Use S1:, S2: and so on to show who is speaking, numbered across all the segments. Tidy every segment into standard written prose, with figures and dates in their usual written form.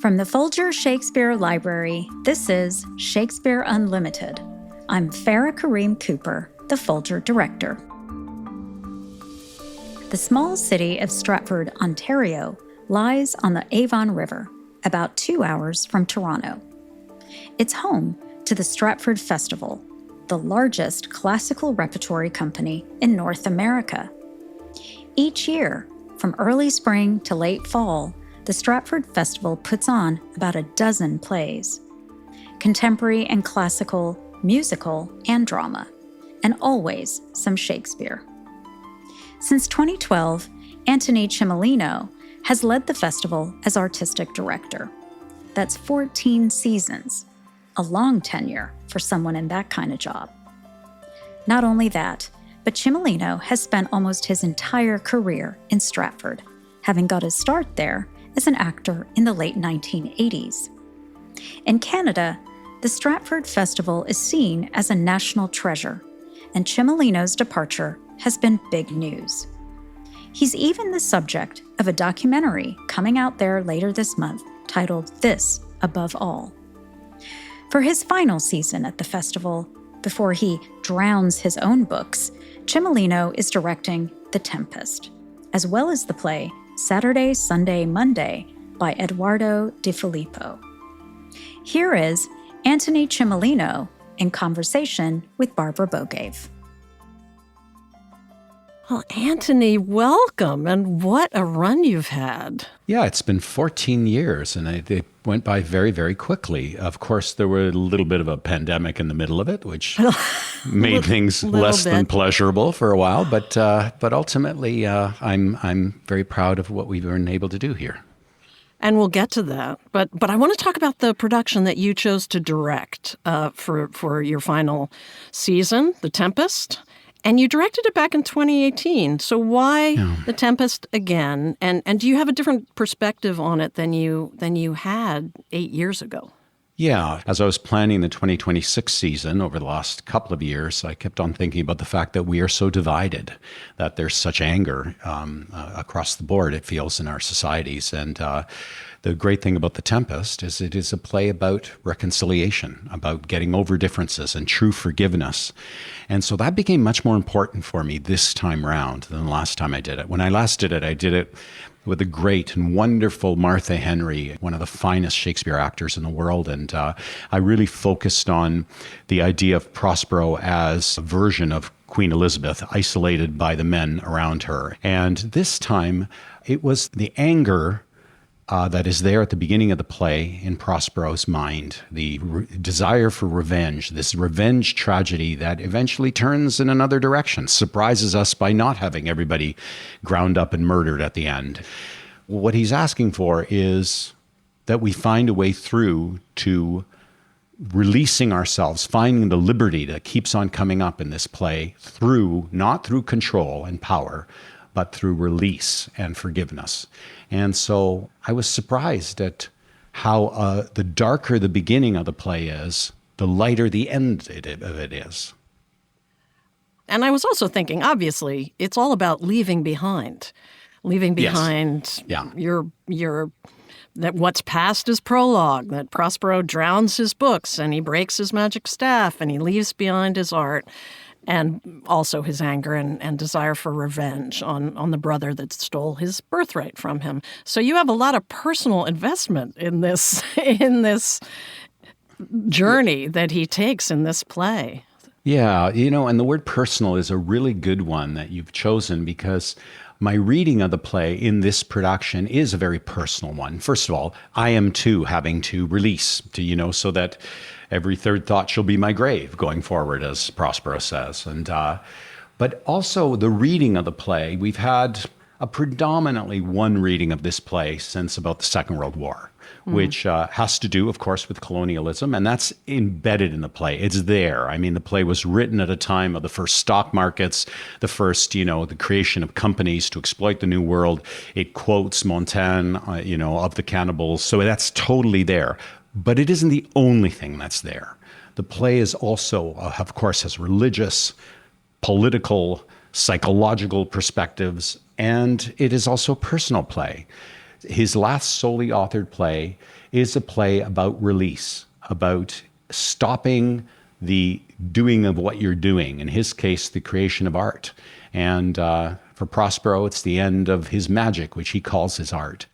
S1: From the Folger Shakespeare Library, this is Shakespeare Unlimited. I'm Farah Kareem Cooper, the Folger Director. The small city of Stratford, Ontario, lies on the Avon River, about 2 hours from Toronto. It's home to the Stratford Festival, the largest classical repertory company in North America. Each year, from early spring to late fall, the Stratford Festival puts on about a dozen plays. Contemporary and classical, musical, and drama, and always some Shakespeare. Since 2012, Antoni Cimolino has led the festival as artistic director. That's 14 seasons, a long tenure for someone in that kind of job. Not only that, but Cimolino has spent almost his entire career in Stratford, having got his start there as an actor in the late 1980s. In Canada, the Stratford Festival is seen as a national treasure, and Cimolino's departure has been big news. He's even the subject of a documentary coming out there later this month titled This Above All. For his final season at the festival, before he drowns his own books, Cimolino is directing The Tempest, as well as the play Saturday, Sunday, Monday by Edoardo De Filippo. Here is Antoni Cimolino in conversation with Barbara Bogave.
S2: Well, Antoni, welcome, and what a run you've had.
S3: Yeah, it's been 14 years, and it went by very, very quickly. Of course, there were a little bit of a pandemic in the middle of it, which made things less than pleasurable for a while. But ultimately, I'm very proud of what we've been able to do here.
S2: And we'll get to that. But I want to talk about the production that you chose to direct for your final season, The Tempest. And you directed it back in 2018. So why The Tempest again? And do you have a different perspective on it than you had 8 years ago?
S3: Yeah. As I was planning the 2026 season over the last couple of years, I kept on thinking about the fact that we are so divided, that there's such anger across the board, it feels, in our societies. And the great thing about The Tempest is it is a play about reconciliation, about getting over differences and true forgiveness. And so that became much more important for me this time round than the last time I did it. When I last did it with the great and wonderful Martha Henry, one of the finest Shakespeare actors in the world. And I really focused on the idea of Prospero as a version of Queen Elizabeth, isolated by the men around her. And this time, it was the anger that is there at the beginning of the play in Prospero's mind, the desire for revenge, this revenge tragedy that eventually turns in another direction, surprises us by not having everybody ground up and murdered at the end. What he's asking for is that we find a way through to releasing ourselves, finding the liberty that keeps on coming up in this play not through control and power, but through release and forgiveness. And so I was surprised at how the darker the beginning of the play is, the lighter the end of it is.
S2: And I was also thinking, obviously, it's all about leaving behind.
S3: Yes.
S2: That what's past is prologue, that Prospero drowns his books and he breaks his magic staff and he leaves behind his art. And also his anger and desire for revenge on the brother that stole his birthright from him. So you have a lot of personal investment in this journey that he takes in this play.
S3: Yeah, and the word personal is a really good one that you've chosen, because my reading of the play in this production is a very personal one. First of all, I am too having to release, so that every third thought shall be my grave going forward, as Prospero says. And but also the reading of the play, we've had a predominantly one reading of this play since about the Second World War, which has to do, of course, with colonialism, and that's embedded in the play. It's there. I mean, the play was written at a time of the first stock markets, the first, the creation of companies to exploit the New World. It quotes Montaigne, of the cannibals, so that's totally there. But it isn't the only thing that's there. The play is also, of course, has religious, political, psychological perspectives, and it is also personal play. his last solely authored play is a play about release, about stopping the doing of what you're doing. In his case, the creation of art. And for Prospero, it's the end of his magic, which he calls his art.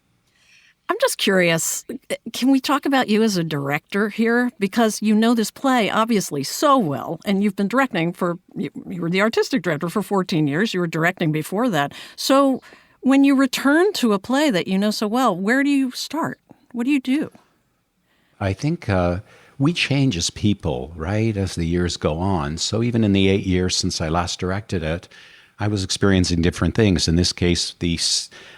S2: I'm just curious, can we talk about you as a director here? Because you know this play obviously so well, and you've been directing you were the artistic director for 14 years. You were directing before that. So when you return to a play that you know so well, where do you start? What do you do?
S3: I think we change as people, right, as the years go on. So even in the 8 years since I last directed it, I was experiencing different things. In this case,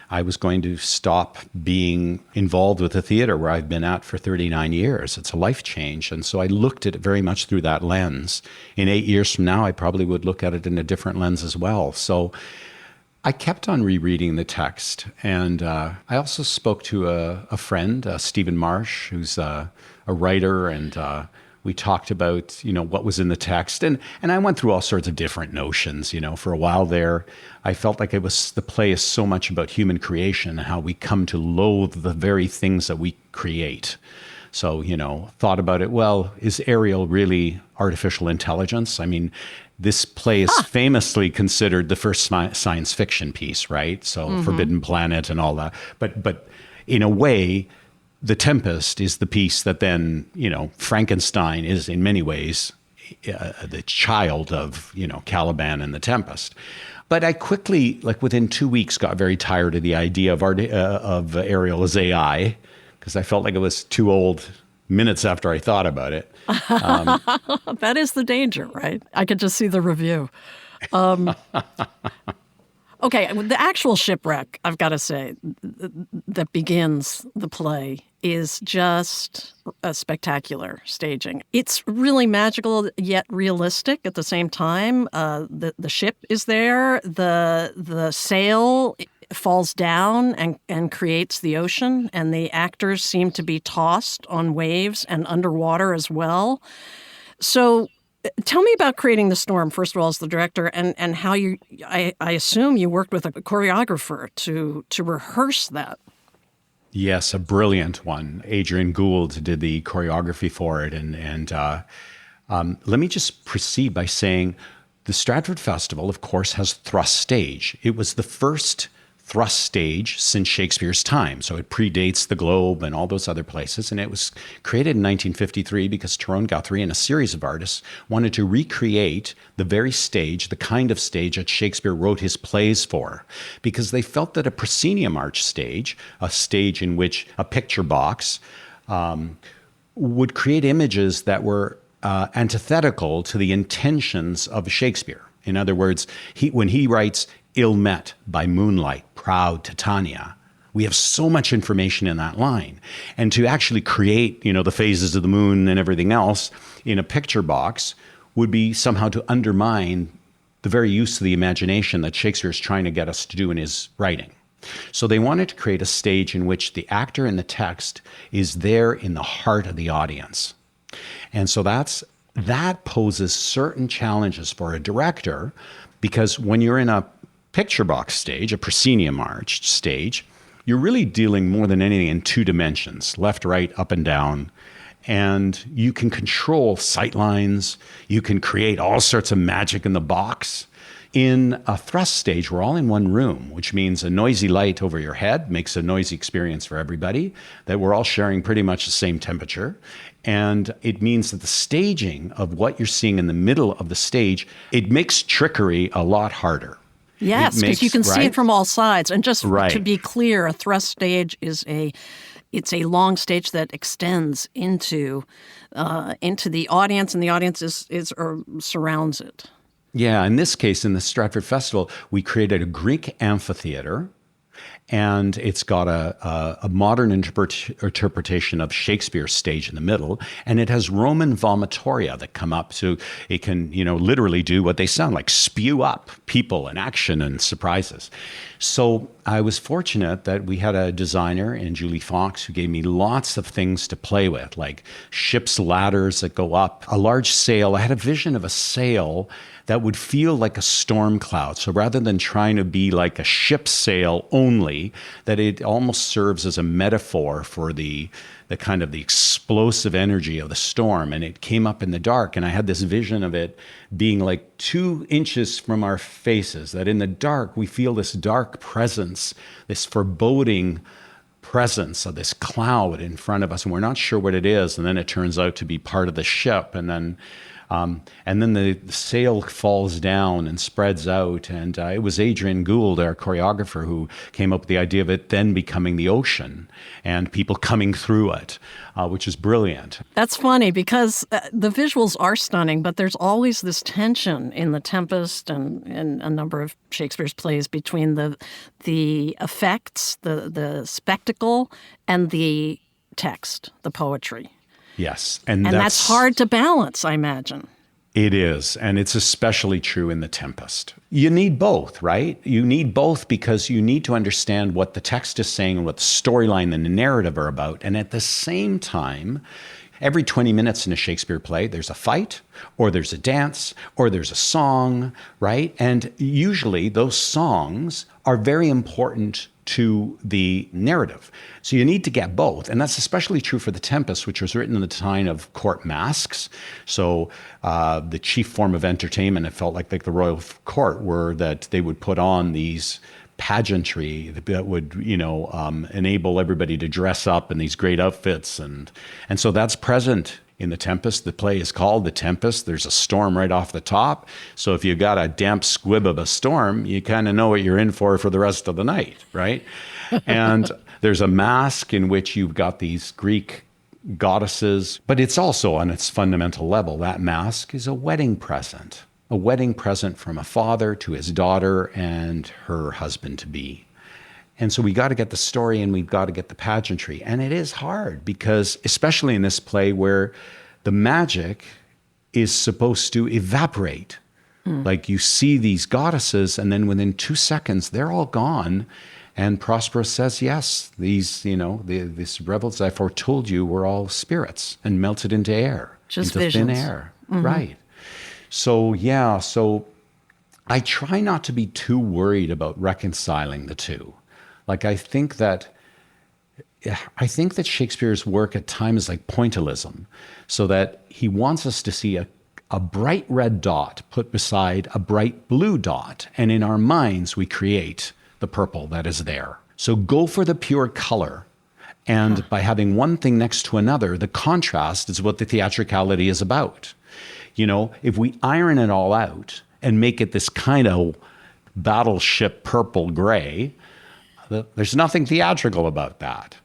S3: I was going to stop being involved with the theater where I've been at for 39 years. It's a life change. And so I looked at it very much through that lens. In 8 years from now, I probably would look at it in a different lens as well. So I kept on rereading the text. And I also spoke to a friend, Stephen Marsh, who's a writer, and we talked about, what was in the text. And I went through all sorts of different notions. For a while there, I felt like the play is so much about human creation and how we come to loathe the very things that we create. So, thought about it, well, is Ariel really artificial intelligence? I mean, this play is famously considered the first science fiction piece, right? So Forbidden Planet and all that. But in a way, The Tempest is the piece that then, Frankenstein is in many ways the child of, Caliban and The Tempest. But I quickly, within 2 weeks, got very tired of the idea of Ariel as AI, because I felt like it was too old minutes after I thought about it.
S2: That is the danger, right? I could just see the review. Okay, the actual shipwreck, I've got to say, that begins the play is just a spectacular staging. It's really magical yet realistic at the same time. The ship is there. The sail falls down and creates the ocean, and the actors seem to be tossed on waves and underwater as well. So tell me about creating the storm, first of all, as the director, and how I assume you worked with a choreographer to rehearse that.
S3: Yes, a brilliant one. Adrian Gould did the choreography for it. And let me just proceed by saying the Stratford Festival, of course, has thrust stage. It was the first thrust stage since Shakespeare's time. So it predates the Globe and all those other places. And it was created in 1953 because Tyrone Guthrie and a series of artists wanted to recreate the very stage, the kind of stage that Shakespeare wrote his plays for, because they felt that a proscenium arch stage, a stage in which a picture box would create images that were antithetical to the intentions of Shakespeare. In other words, when he writes, "Ill met by moonlight, proud Titania," we have so much information in that line. And to actually create, the phases of the moon and everything else in a picture box would be somehow to undermine the very use of the imagination that Shakespeare is trying to get us to do in his writing. So they wanted to create a stage in which the actor in the text is there in the heart of the audience. And so that poses certain challenges for a director, because when you're in a picture box stage, a proscenium arch stage, you're really dealing more than anything in two dimensions, left, right, up and down. And you can control sight lines. You can create all sorts of magic in the box. In a thrust stage, we're all in one room, which means a noisy light over your head makes a noisy experience for everybody, that we're all sharing pretty much the same temperature. And it means that the staging of what you're seeing in the middle of the stage, it makes trickery a lot harder.
S2: Yes, because you can see it from all sides. And just to be clear, a thrust stage it's a long stage that extends into the audience, and the audience surrounds it.
S3: Yeah, in this case, in the Stratford Festival, we created a Greek amphitheater, and it's got a modern interpretation of Shakespeare's stage in the middle, and it has Roman vomitoria that come up, so it can, literally do what they sound like, spew up people and action and surprises. So I was fortunate that we had a designer in Julie Fox who gave me lots of things to play with, like ship's ladders that go up, a large sail. I had a vision of a sail that would feel like a storm cloud. So rather than trying to be like a ship's sail only, strongly that it almost serves as a metaphor for the kind of the explosive energy of the storm. And it came up in the dark, and I had this vision of it being like 2 inches from our faces, that in the dark we feel this dark presence, this foreboding presence of this cloud in front of us, and we're not sure what it is. And then it turns out to be part of the ship, and then the sail falls down and spreads out. And it was Adrian Gould, our choreographer, who came up with the idea of it then becoming the ocean and people coming through it, which is brilliant.
S2: That's funny because the visuals are stunning, but there's always this tension in The Tempest and in a number of Shakespeare's plays between the effects, the spectacle, and the text, the poetry.
S3: Yes.
S2: And that's hard to balance, I imagine.
S3: It is, and it's especially true in The Tempest. You need both, right? You need both because you need to understand what the text is saying and what the storyline and the narrative are about. And at the same time, every 20 minutes in a Shakespeare play, there's a fight, or there's a dance, or there's a song, right? And usually those songs are very important to the narrative. So you need to get both. And that's especially true for The Tempest, which was written in the time of court masques. So the chief form of entertainment, it felt like the royal court, were that they would put on these pageantry that would, enable everybody to dress up in these great outfits. And so that's present in The Tempest. The play is called The Tempest. There's a storm right off the top. So if you got a damp squib of a storm, you kind of know what you're in for the rest of the night, right? And there's a masque in which you've got these Greek goddesses, but it's also on its fundamental level, that masque is a wedding present from a father to his daughter and her husband-to-be. And so we got to get the story and we've got to get the pageantry. And it is hard because, especially in this play where the magic is supposed to evaporate. Like you see these goddesses and then within 2 seconds, they're all gone. And Prospero says, yes, these rebels I foretold you were all spirits and melted into air,
S2: just
S3: into
S2: visions.
S3: Thin air. Right. So I try not to be too worried about reconciling the two. Like I think that Shakespeare's work at times is like pointillism, so that he wants us to see a bright red dot put beside a bright blue dot, and in our minds we create the purple that is there. So go for the pure color. And by having one thing next to another, the contrast is what the theatricality is about. If we iron it all out and make it this kind of battleship purple gray, there's nothing theatrical about that.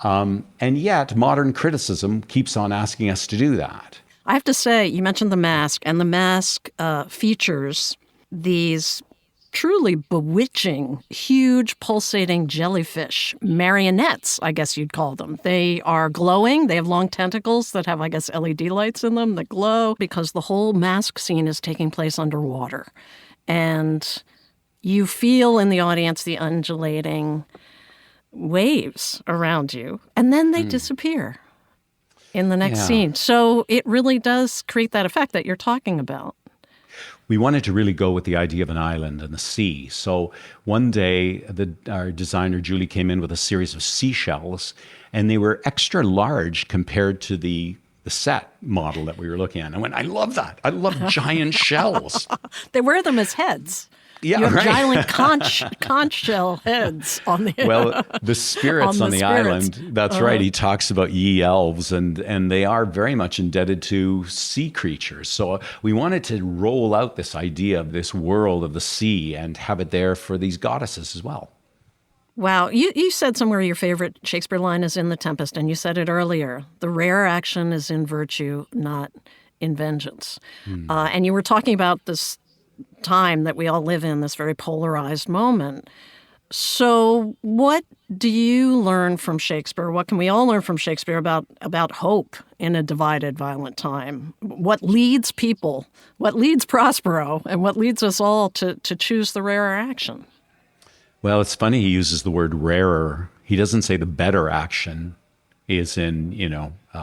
S3: And yet, modern criticism keeps on asking us to do that.
S2: I have to say, you mentioned the mask, and the mask features these truly bewitching, huge, pulsating jellyfish, marionettes, I guess you'd call them. They are glowing. They have long tentacles that have, I guess, LED lights in them that glow because the whole mask scene is taking place underwater. And you feel in the audience the undulating waves around you, and then they disappear in the next scene. So it really does create that effect that you're talking about.
S3: We wanted to really go with the idea of an island and the sea. So one day, our designer, Julie, came in with a series of seashells, and they were extra large compared to the set model that we were looking at. I went, I love that. I love giant shells.
S2: They wear them as heads.
S3: Yeah,
S2: you have
S3: right.
S2: giant conch shell heads on the
S3: Well, the spirits on the island, that's right. He talks about ye elves, and they are very much indebted to sea creatures. So we wanted to roll out this idea of this world of the sea and have it there for these goddesses as well.
S2: Wow. You said somewhere your favorite Shakespeare line is in The Tempest, and you said it earlier. The rare action is in virtue, not in vengeance. And you were talking about this time that we all live in, this very polarized moment. So what do you learn from Shakespeare? What can we all learn from Shakespeare about hope in a divided, violent time? What leads people, what leads Prospero, and what leads us all to choose the rarer action?
S3: Well, it's funny he uses the word rarer. He doesn't say the better action is in,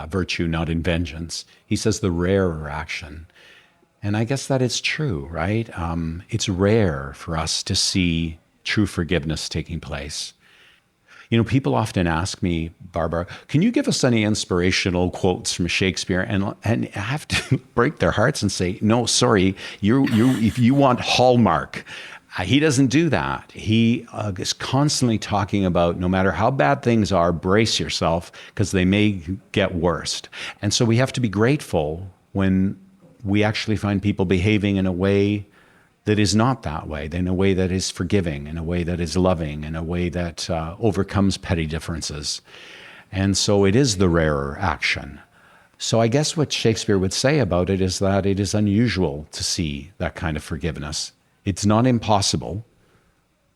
S3: virtue, not in vengeance. He says the rarer action. And I guess that is true, right? It's rare for us to see true forgiveness taking place. People often ask me, Barbara, can you give us any inspirational quotes from Shakespeare? And I have to break their hearts and say, no, sorry, if you want Hallmark, he doesn't do that. He is constantly talking about no matter how bad things are, brace yourself because they may get worse. And so we have to be grateful when we actually find people behaving in a way that is not that way, in a way that is forgiving, in a way that is loving, in a way that overcomes petty differences. And so it is the rarer action. So I guess what Shakespeare would say about it is that it is unusual to see that kind of forgiveness. It's not impossible,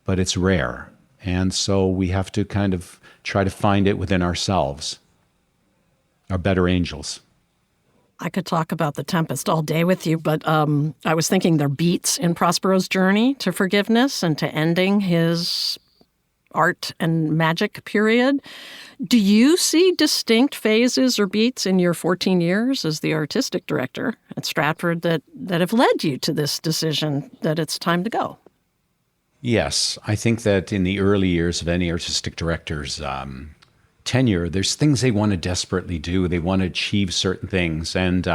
S3: but it's rare. And so we have to kind of try to find it within ourselves, our better angels.
S2: I could talk about the Tempest all day with you, but I was thinking there are beats in Prospero's journey to forgiveness and to ending his art and magic period. Do you see distinct phases or beats in your 14 years as the artistic director at Stratford that have led you to this decision that it's time to go?
S3: Yes, I think that in the early years of any artistic director's tenure, there's things they want to desperately do. They want to achieve certain things, and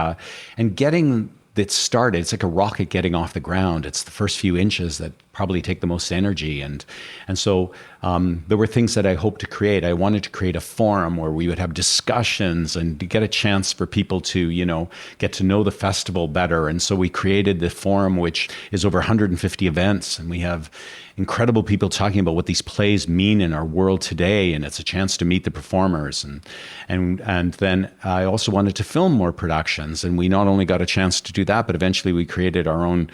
S3: getting it started. It's like a rocket getting off the ground. It's the first few inches that probably take the most energy, and so there were things that I hoped to create. I wanted to create a forum where we would have discussions and to get a chance for people to, get to know the festival better. And so we created the forum, which is over 150 events, and we have incredible people talking about what these plays mean in our world today, and it's a chance to meet the performers. And then I also wanted to film more productions, and we not only got a chance to do that, but eventually we created our own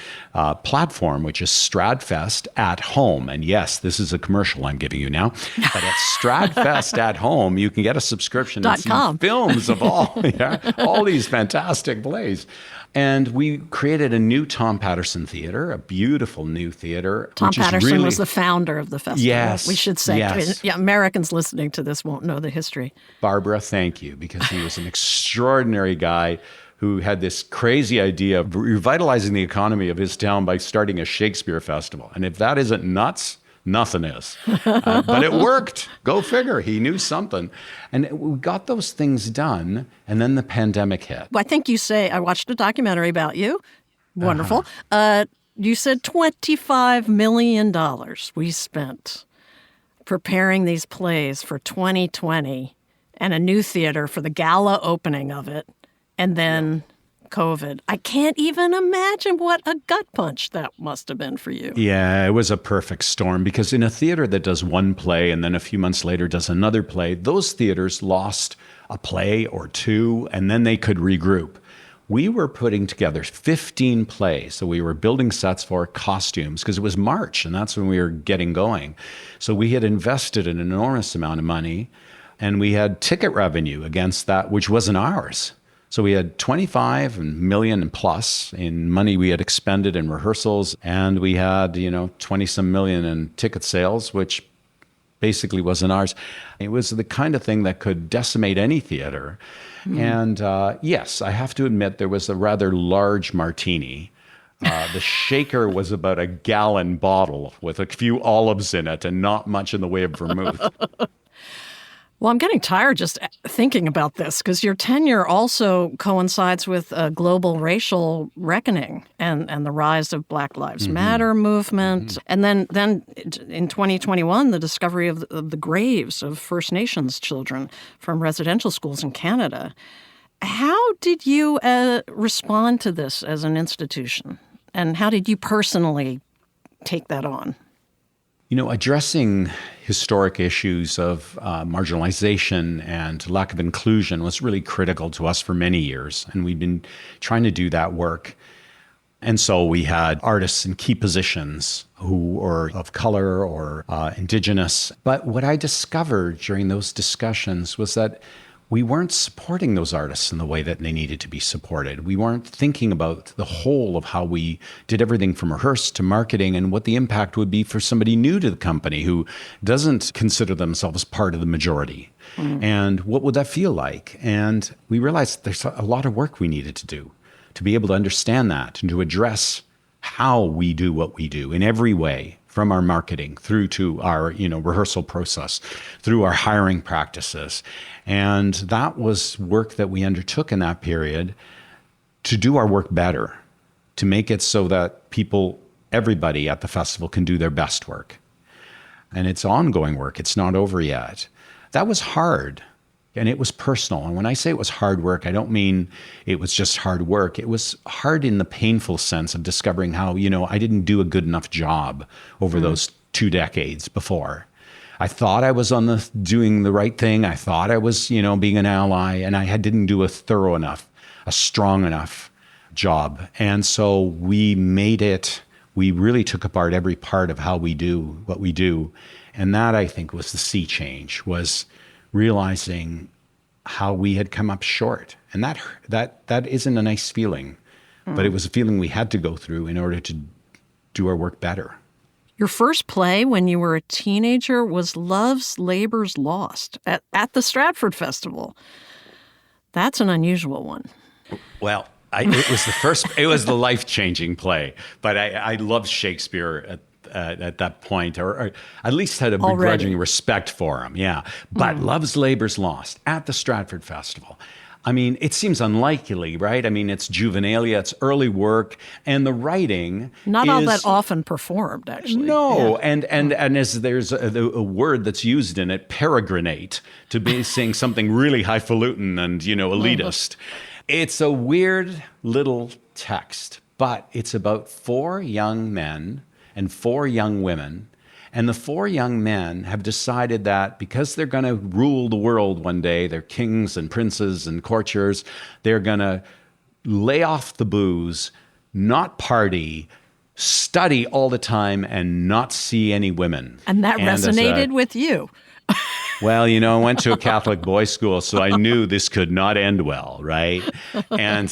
S3: platform, which is Stratfest at Home. And yes, this is a commercial I'm giving you now, but at Stratfest at Home, you can get a subscription and see films of all these fantastic plays. And we created a new Tom Patterson Theater, a beautiful new theater.
S2: Tom Patterson was the founder of the festival.
S3: Yes.
S2: We should say.
S3: Yes.
S2: Americans listening to this won't know the history.
S3: Barbara, thank you, because he was an extraordinary guy who had this crazy idea of revitalizing the economy of his town by starting a Shakespeare festival. And if that isn't nuts, nothing is. But it worked. Go figure. He knew something. And we got those things done, and then the pandemic hit.
S2: I think you say, I watched a documentary about you. Wonderful. You said $25 million we spent preparing these plays for 2020 and a new theater for the gala opening of it, and then COVID. I can't even imagine what a gut punch that must have been for you.
S3: Yeah, it was a perfect storm, because in a theater that does one play and then a few months later does another play, those theaters lost a play or two, and then they could regroup. We were putting together 15 plays. So we were building sets for costumes, because it was March and that's when we were getting going. So we had invested an enormous amount of money, and we had ticket revenue against that, which wasn't ours. So we had 25 million plus in money we had expended in rehearsals, and we had, 20 some million in ticket sales, which basically wasn't ours. It was the kind of thing that could decimate any theater. And yes, I have to admit there was a rather large martini. The shaker was about a gallon bottle with a few olives in it and not much in the way of vermouth.
S2: Well, I'm getting tired just thinking about this, because your tenure also coincides with a global racial reckoning and the rise of Black Lives Matter movement. And then in 2021, the discovery of the graves of First Nations children from residential schools in Canada. How did you respond to this as an institution? And how did you personally take that on?
S3: Addressing historic issues of marginalization and lack of inclusion was really critical to us for many years. And we've been trying to do that work. And so we had artists in key positions who are of color or Indigenous. But what I discovered during those discussions was that we weren't supporting those artists in the way that they needed to be supported. We weren't thinking about the whole of how we did everything from rehearse to marketing and what the impact would be for somebody new to the company who doesn't consider themselves part of the majority. And what would that feel like? And we realized there's a lot of work we needed to do to be able to understand that and to address how we do what we do in every way, from our marketing through to our, rehearsal process, through our hiring practices. And that was work that we undertook in that period to do our work better, to make it so that everybody at the festival can do their best work. And it's ongoing work. It's not over yet. That was hard. And it was personal. And when I say it was hard work, I don't mean it was just hard work. It was hard in the painful sense of discovering how, I didn't do a good enough job over those 2 decades before. I thought I was doing the right thing. I thought I was, being an ally, and I didn't do a thorough enough, a strong enough job. And so we really took apart every part of how we do what we do. And that, I think, was the sea change, was realizing how we had come up short. And that isn't a nice feeling, but it was a feeling we had to go through in order to do our work better.
S2: Your first play when you were a teenager was Love's Labour's Lost at the Stratford Festival. That's an unusual one.
S3: Well, it was the life-changing play, but I loved Shakespeare at that point, or at least had a begrudging respect for him. Yeah. But Love's Labour's Lost at the Stratford Festival. I mean, it seems unlikely, right? I mean, it's juvenilia, it's early work, and the writing
S2: not all that often performed, actually.
S3: No, yeah. and as there's a word that's used in it, peregrinate, to be saying something really highfalutin and, elitist. It's a weird little text, but it's about 4 young men and 4 young women. And the 4 young men have decided that because they're going to rule the world one day, they're kings and princes and courtiers, they're going to lay off the booze, not party, study all the time, and not see any women.
S2: And that resonated with you.
S3: Well, I went to a Catholic boys' school, so I knew this could not end well, right? And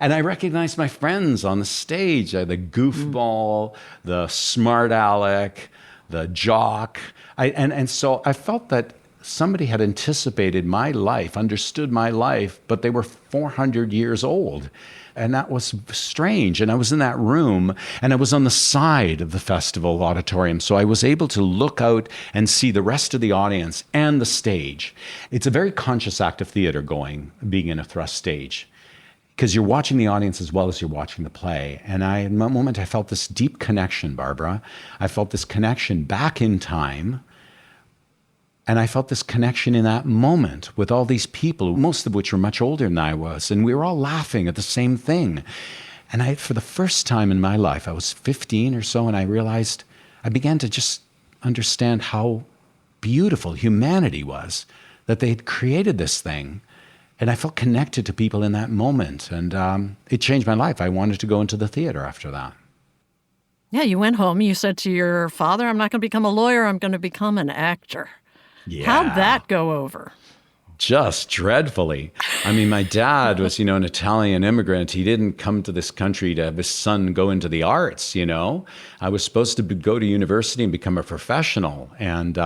S3: I recognized my friends on the stage, the goofball, the smart aleck, the jock. So I felt that somebody had anticipated my life, understood my life, but they were 400 years old. And that was strange. And I was in that room, and I was on the side of the festival auditorium. So I was able to look out and see the rest of the audience and the stage. It's a very conscious act of theater being in a thrust stage, because you're watching the audience as well as you're watching the play. And in that moment, I felt this deep connection, Barbara. I felt this connection back in time. And I felt this connection in that moment with all these people, most of which were much older than I was. And we were all laughing at the same thing. And for the first time in my life, I was 15 or so, and I began to just understand how beautiful humanity was, that they had created this thing. And I felt connected to people in that moment. And it changed my life. I wanted to go into the theater after that.
S2: Yeah, you went home. You said to your father, I'm not going to become a lawyer. I'm going to become an actor.
S3: Yeah.
S2: How'd that go over?
S3: Just dreadfully. I mean, my dad was, an Italian immigrant. He didn't come to this country to have his son go into the arts, I was supposed to go to university and become a professional. And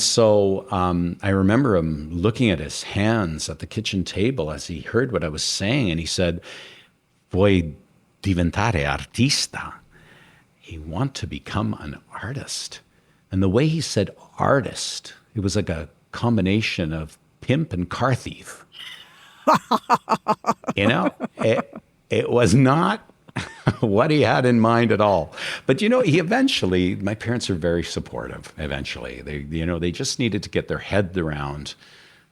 S3: so I remember him looking at his hands at the kitchen table as he heard what I was saying. And he said, "Vuoi diventare artista?" He want to become an artist. And the way he said artist, it was like a combination of pimp and car thief. It was not what he had in mind at all. But, my parents are very supportive eventually. They just needed to get their head around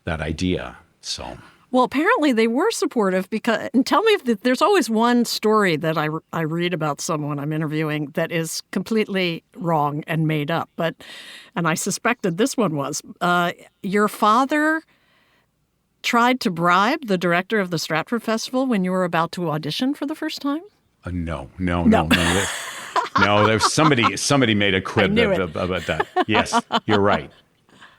S3: that idea. So...
S2: Well, apparently they were supportive and tell me if there's always one story that I read about someone I'm interviewing that is completely wrong and made up. And I suspected this one was. Your father tried to bribe the director of the Stratford Festival when you were about to audition for the first time?
S3: No. No, there's somebody made a quib about that. Yes, you're right.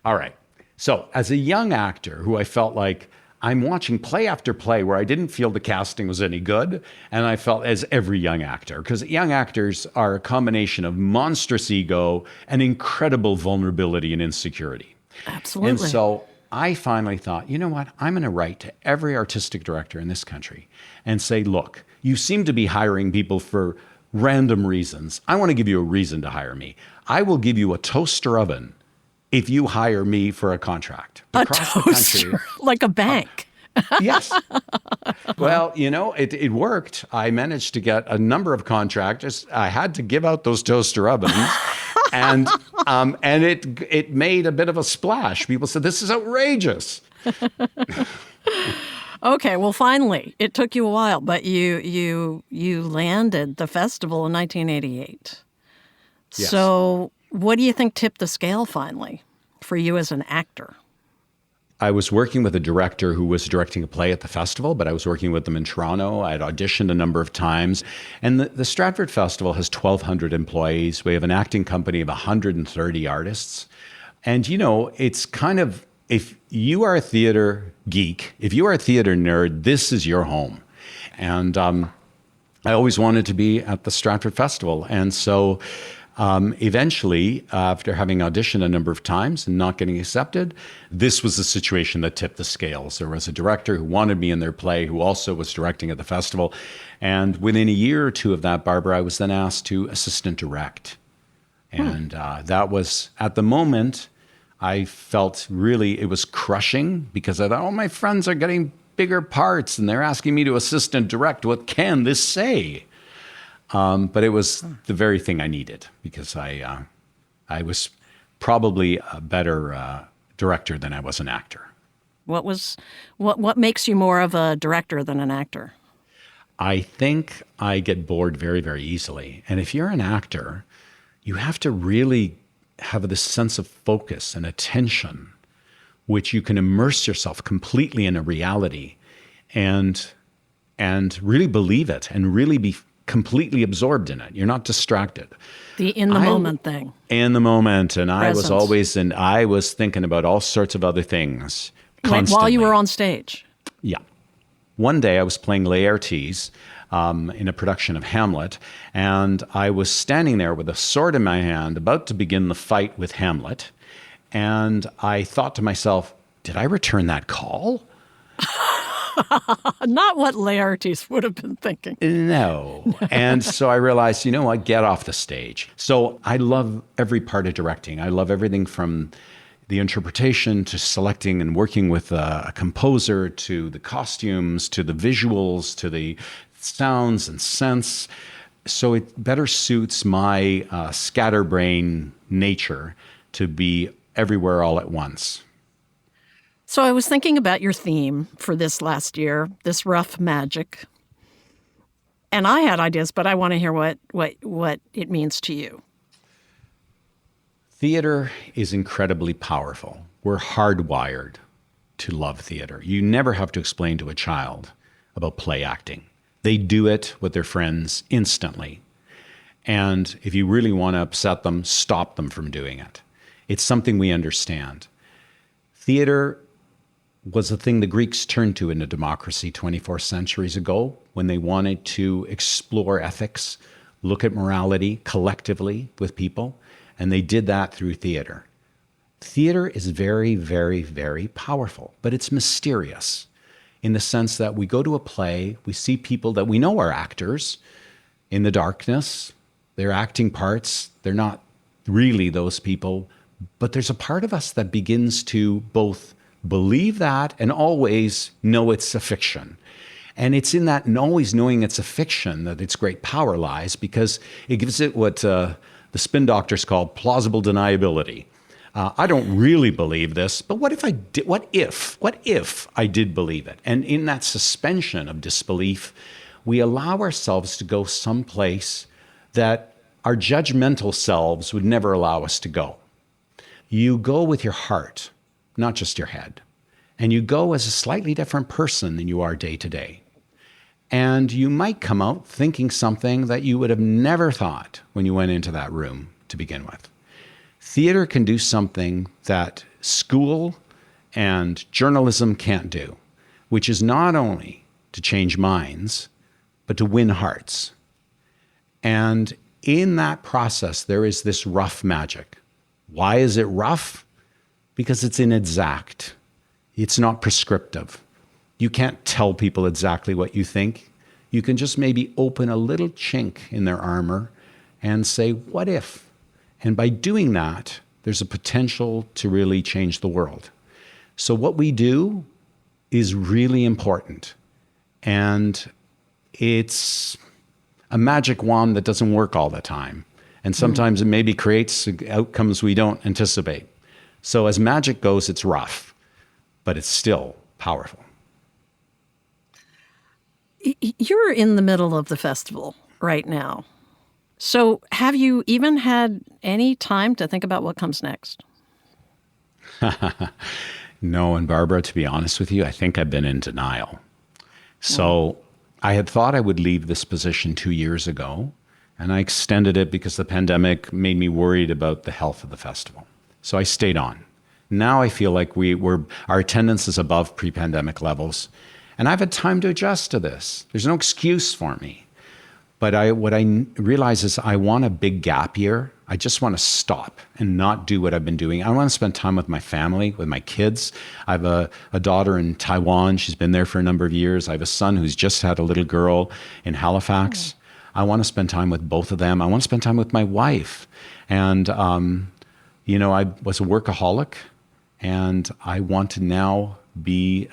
S3: All right. So as a young actor who I felt like I'm watching play after play where I didn't feel the casting was any good, and I felt as every young actor, because young actors are a combination of monstrous ego and incredible vulnerability and insecurity.
S2: Absolutely.
S3: And so I finally thought, you know what? I'm going to write to every artistic director in this country and say, look, you seem to be hiring people for random reasons. I want to give you a reason to hire me. I will give you a toaster oven if you hire me for a contract.
S2: A
S3: Across the
S2: toaster,
S3: country.
S2: like a bank.
S3: Yes. Well, it worked. I managed to get a number of contractors. I had to give out those toaster ovens. And it made a bit of a splash. People said, "This is outrageous."
S2: Okay, well, finally, it took you a while, but you landed the festival in 1988.
S3: Yes.
S2: So what do you think tipped the scale finally for you as an actor?
S3: I was working with a director who was directing a play at the festival, but I was working with them in Toronto. I had auditioned a number of times. And the Stratford Festival has 1,200 employees. We have an acting company of 130 artists. And, it's kind of, if you are a theater geek, if you are a theater nerd, this is your home. And I always wanted to be at the Stratford Festival. And so eventually, after having auditioned a number of times and not getting accepted, this was the situation that tipped the scales. There was a director who wanted me in their play who also was directing at the festival. And within a year or two of that, Barbara, I was then asked to assistant direct. And that was, at the moment, I felt really, it was crushing because I thought, oh, my friends are getting bigger parts and they're asking me to assistant direct. What can this say? But it was the very thing I needed because I was probably a better director than I was an actor.
S2: What makes you more of a director than an actor?
S3: I think I get bored very, very easily. And if you're an actor, you have to really have this sense of focus and attention, which you can immerse yourself completely in a reality and really believe it and really be completely absorbed in it. You're not distracted.
S2: The in the moment thing.
S3: In the moment. And
S2: Presence.
S3: I was thinking about all sorts of other things constantly.
S2: While you were on stage?
S3: Yeah. One day I was playing Laertes in a production of Hamlet, and I was standing there with a sword in my hand, about to begin the fight with Hamlet, and I thought to myself, did I return that call?
S2: Not what Laertes would have been thinking.
S3: No. And so I realized, what, get off the stage. So I love every part of directing. I love everything from the interpretation to selecting and working with a composer to the costumes, to the visuals, to the sounds and scents. So it better suits my scatterbrain nature to be everywhere all at once.
S2: So I was thinking about your theme for this last year, this rough magic. And I had ideas, but I want to hear what it means to you.
S3: Theater is incredibly powerful. We're hardwired to love theater. You never have to explain to a child about play acting. They do it with their friends instantly. And if you really want to upset them, stop them from doing it. It's something we understand. Theater was a thing the Greeks turned to in a democracy 24 centuries ago when they wanted to explore ethics, look at morality collectively with people, and they did that through theater. Theater is very, very, very powerful, but it's mysterious in the sense that we go to a play, we see people that we know are actors in the darkness, they're acting parts, they're not really those people, but there's a part of us that begins to both believe that and always know it's a fiction. And it's in that and always knowing it's a fiction that its great power lies, because it gives it what the spin doctors call plausible deniability. I don't really believe this, but what if I did? What if I did believe it? And in that suspension of disbelief, we allow ourselves to go someplace that our judgmental selves would never allow us to go. You go with your heart, not just your head. And you go as a slightly different person than you are day to day. And you might come out thinking something that you would have never thought when you went into that room to begin with. Theater can do something that school and journalism can't do, which is not only to change minds, but to win hearts. And in that process, there is this rough magic. Why is it rough? Because it's inexact. It's not prescriptive. You can't tell people exactly what you think. you can just maybe open a little chink in their armor and say, what if? And by doing that, there's a potential to really change the world. So what we do is really important. And it's a magic wand that doesn't work all the time. And sometimes it maybe creates outcomes we don't anticipate. So as magic goes, it's rough, but it's still powerful.
S2: You're in the middle of the festival right now. So have you even had any time to think about what comes next?
S3: No, and Barbara, to be honest with you, I think I've been in denial. So I had thought I would leave this position 2 years ago, and I extended it because the pandemic made me worried about the health of the festival. So I stayed on. Now I feel like our attendance is above pre-pandemic levels, and I've had time to adjust to this. There's no excuse for me. But what I realize is I want a big gap year. I just want to stop and not do what I've been doing. I want to spend time with my family, with my kids. I have a daughter in Taiwan. She's been there for a number of years. I have a son who's just had a little girl in Halifax. I want to spend time with both of them. I want to spend time with my wife. And, I was a workaholic, and I want to now be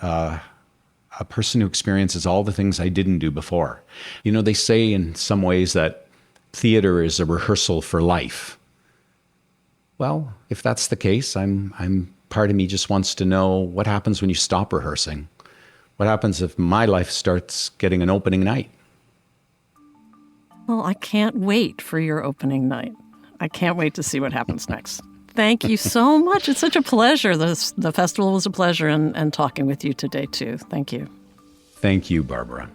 S3: a person who experiences all the things I didn't do before. They say in some ways that theater is a rehearsal for life. Well, if that's the case, I'm part of me just wants to know what happens when you stop rehearsing. What happens if my life starts getting an opening night?
S2: Well, I can't wait for your opening night. I can't wait to see what happens next. Thank you so much. It's such a pleasure. The festival was a pleasure, and talking with you today, too. Thank you.
S3: Thank you, Barbara.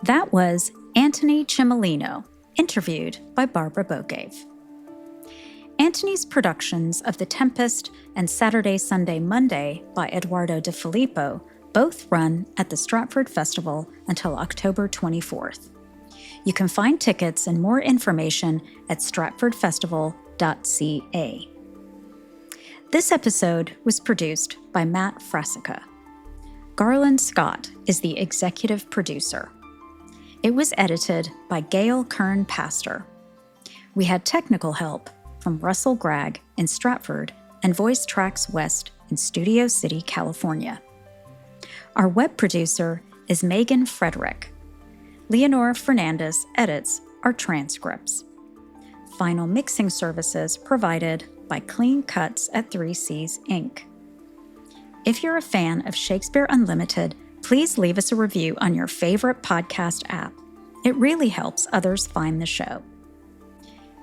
S1: That was Antoni Cimolino, interviewed by Barbara Bogave. Antoni's productions of The Tempest and Saturday, Sunday, Monday by Eduardo De Filippo both run at the Stratford Festival until October 24th. You can find tickets and more information at stratfordfestival.ca. This episode was produced by Matt Frasica. Garland Scott is the executive producer. It was edited by Gail Kern-Pastor. We had technical help from Russell Gregg in Stratford and Voice Tracks West in Studio City, California. Our web producer is Megan Frederick. Leonora Fernandez edits our transcripts. Final mixing services provided by Clean Cuts at 3Cs Inc. If you're a fan of Shakespeare Unlimited, please leave us a review on your favorite podcast app. It really helps others find the show.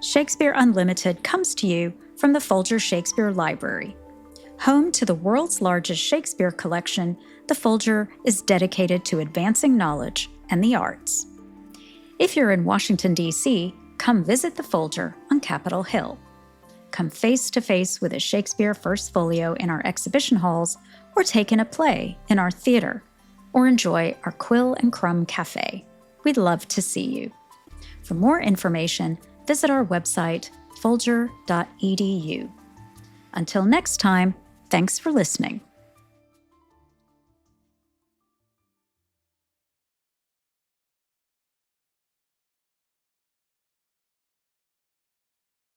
S1: Shakespeare Unlimited comes to you from the Folger Shakespeare Library. Home to the world's largest Shakespeare collection, the Folger is dedicated to advancing knowledge and the arts. If you're in Washington, D.C., come visit the Folger on Capitol Hill. Come face to face with a Shakespeare First Folio in our exhibition halls, or take in a play in our theater, or enjoy our Quill and Crumb Cafe. We'd love to see you. For more information, visit our website, folger.edu. Until next time, thanks for listening.